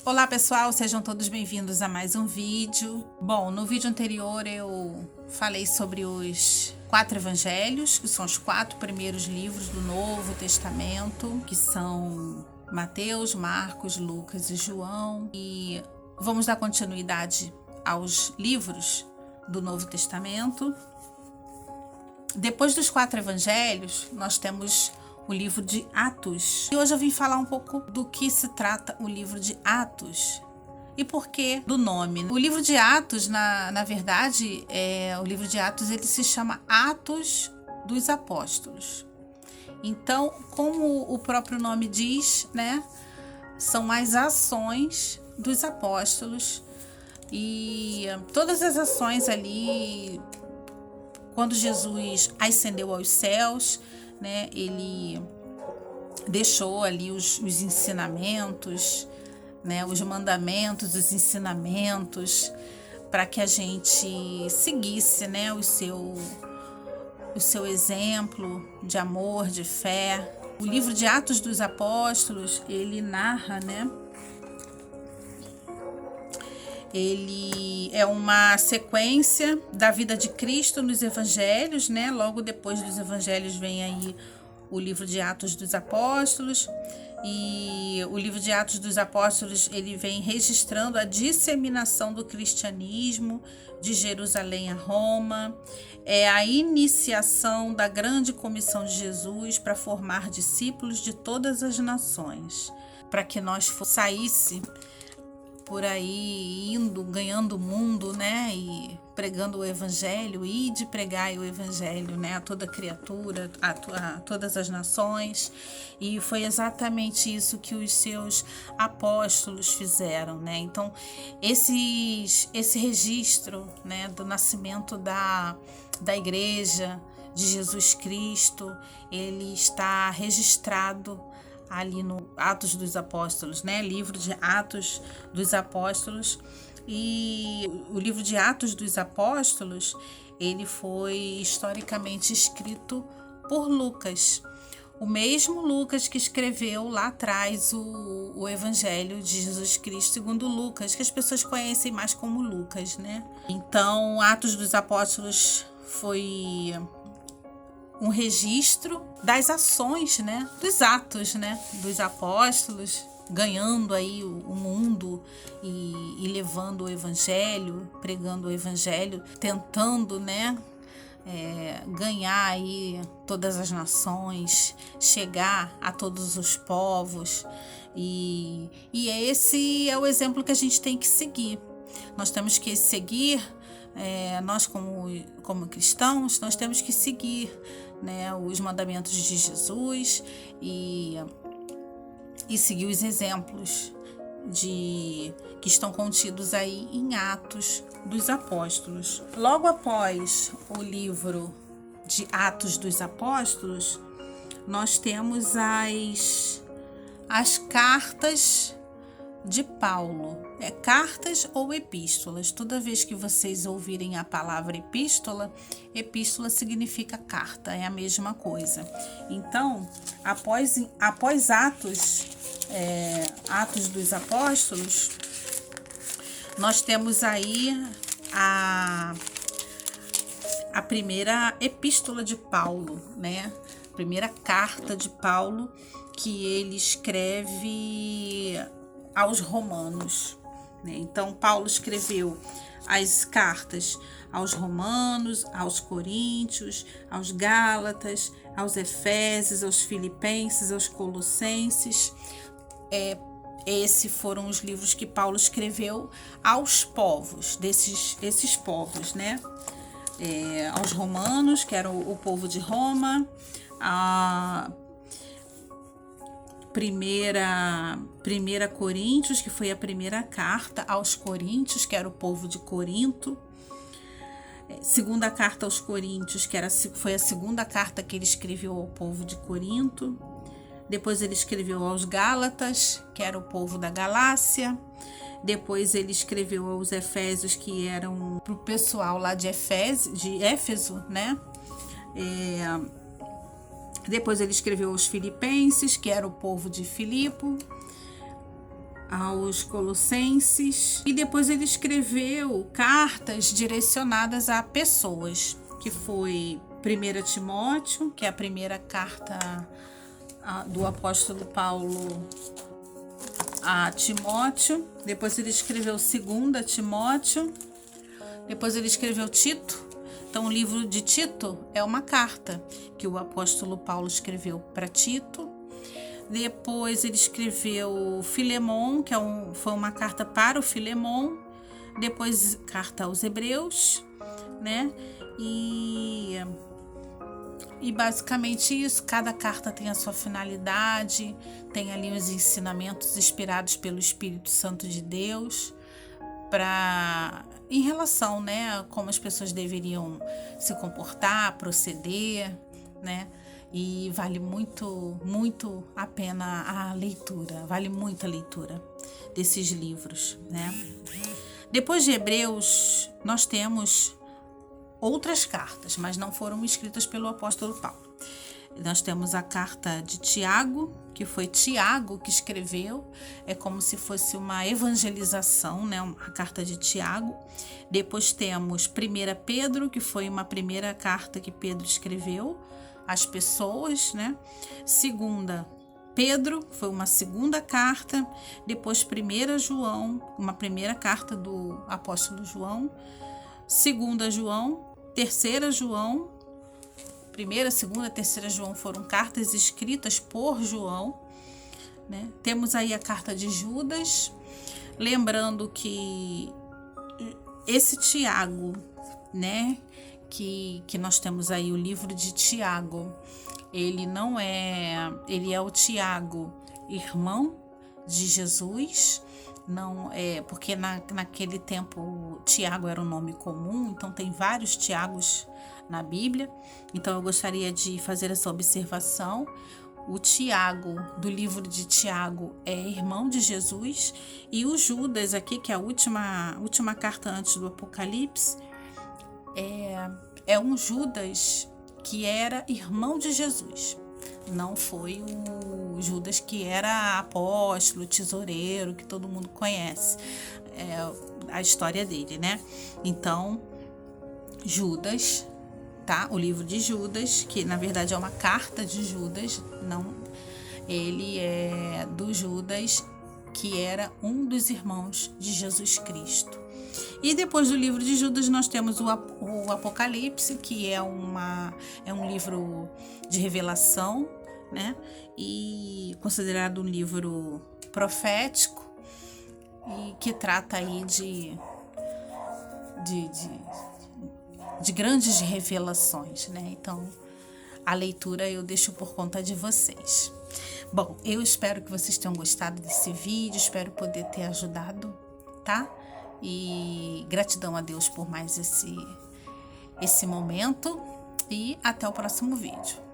Olá pessoal, sejam todos bem-vindos a mais um vídeo. Bom, no vídeo anterior eu falei sobre os 4 evangelhos, que são os 4 primeiros livros do Novo Testamento, que são Mateus, Marcos, Lucas e João. E vamos dar continuidade aos livros do Novo Testamento. Depois dos 4 evangelhos, nós temos o livro de Atos. E hoje eu vim falar um pouco do que se trata o livro de Atos e por que do nome. O livro de Atos, na verdade, o livro de Atos ele se chama Atos dos Apóstolos. Então, como o próprio nome diz, né, são as ações dos apóstolos e todas as ações ali, quando Jesus ascendeu aos céus, né, ele deixou ali os ensinamentos, né, os mandamentos, os ensinamentos, para que a gente seguisse, né, o seu exemplo de amor, de fé. O livro de Atos dos Apóstolos, ele narra, né, ele é uma sequência da vida de Cristo nos evangelhos, né? Logo depois dos evangelhos vem aí o livro de Atos dos Apóstolos. E o livro de Atos dos Apóstolos, ele vem registrando a disseminação do cristianismo de Jerusalém a Roma. É a iniciação da grande comissão de Jesus para formar discípulos de todas as nações, para que nós saísse por aí indo, ganhando o mundo, né, e pregando o evangelho, e de pregar o evangelho, né, a toda criatura, a todas as nações. E foi exatamente isso que os seus apóstolos fizeram, né? Então, esse registro, né, do nascimento da igreja de Jesus Cristo, ele está registrado ali no Atos dos Apóstolos, né? Livro de Atos dos Apóstolos. E o livro de Atos dos Apóstolos, ele foi historicamente escrito por Lucas, o mesmo Lucas que escreveu lá atrás o Evangelho de Jesus Cristo segundo Lucas, que as pessoas conhecem mais como Lucas, né? Então, Atos dos Apóstolos foi um registro das ações, né, dos atos, né, dos apóstolos, ganhando aí o mundo e levando o evangelho, pregando o evangelho, tentando, né, ganhar aí todas as nações, chegar a todos os povos, e esse é o exemplo que a gente tem que seguir. Nós temos que seguir, nós como cristãos, nós temos que seguir, né, os mandamentos de Jesus e seguir os exemplos que estão contidos aí em Atos dos Apóstolos. Logo após o livro de Atos dos Apóstolos, nós temos as cartas de Paulo, cartas ou epístolas. Toda vez que vocês ouvirem a palavra epístola, epístola significa carta, é a mesma coisa. Então, após Atos dos Apóstolos, nós temos aí a primeira epístola de Paulo, né? A primeira carta de Paulo que ele escreve aos romanos, né? Então, Paulo escreveu as cartas aos romanos, aos coríntios, aos gálatas, aos efésios, aos filipenses, aos colossenses. Esses foram os livros que Paulo escreveu aos povos, esses povos, né? Aos romanos, que era o povo de Roma, a primeira Coríntios, que foi a primeira carta aos Coríntios, que era o povo de Corinto. Segunda carta aos Coríntios, que foi a segunda carta que ele escreveu ao povo de Corinto. Depois ele escreveu aos Gálatas, que era o povo da Galácia. Depois ele escreveu aos Efésios, que eram para o pessoal lá de Éfeso, né? Depois ele escreveu aos Filipenses, que era o povo de Filipo. aos Colossenses, e depois ele escreveu cartas direcionadas a pessoas, que foi 1 Timóteo, que é a primeira carta do apóstolo Paulo a Timóteo. Depois ele escreveu 2 Timóteo. Depois ele escreveu Tito. Então o livro de Tito é uma carta que o apóstolo Paulo escreveu para Tito. Depois ele escreveu Filemon, que foi uma carta para o Filemon. Depois carta aos Hebreus, né? E basicamente isso, cada carta tem a sua finalidade, tem ali os ensinamentos inspirados pelo Espírito Santo de Deus, em relação, né, a como as pessoas deveriam se comportar, proceder, né? E vale muito, muito a pena a leitura, vale muito a leitura desses livros, né? Depois de Hebreus, nós temos outras cartas, mas não foram escritas pelo apóstolo Paulo. Nós temos a carta de Tiago, que foi Tiago que escreveu, é como se fosse uma evangelização, né? A carta de Tiago. Depois temos 1 Pedro, que foi uma primeira carta que Pedro escreveu às pessoas, né? 2 Pedro, foi uma segunda carta. Depois 1 João, uma primeira carta do apóstolo João. 2 João, 3 João, 1ª, 2ª, 3ª João foram cartas escritas por João, né? Temos aí a carta de Judas, lembrando que esse Tiago, né, que nós temos aí o livro de Tiago, ele é o Tiago, irmão de Jesus. Não é porque naquele tempo Tiago era um nome comum, então tem vários Tiagos na Bíblia. Então eu gostaria de fazer essa observação. O Tiago do livro de Tiago é irmão de Jesus, e o Judas aqui, que é a última carta antes do Apocalipse, é um Judas que era irmão de Jesus. Não foi o Judas que era apóstolo, tesoureiro, que todo mundo conhece a história dele, né? Então, Judas, tá? O livro de Judas, que na verdade é uma carta de Judas, não, ele é do Judas, que era um dos irmãos de Jesus Cristo. E depois do livro de Judas nós temos o Apocalipse, que é um livro de revelação, né? E considerado um livro profético, e que trata aí de grandes revelações, né? Então a leitura eu deixo por conta de vocês. Bom, eu espero que vocês tenham gostado desse vídeo, espero poder ter ajudado, tá? E gratidão a Deus por mais esse momento, e até o próximo vídeo.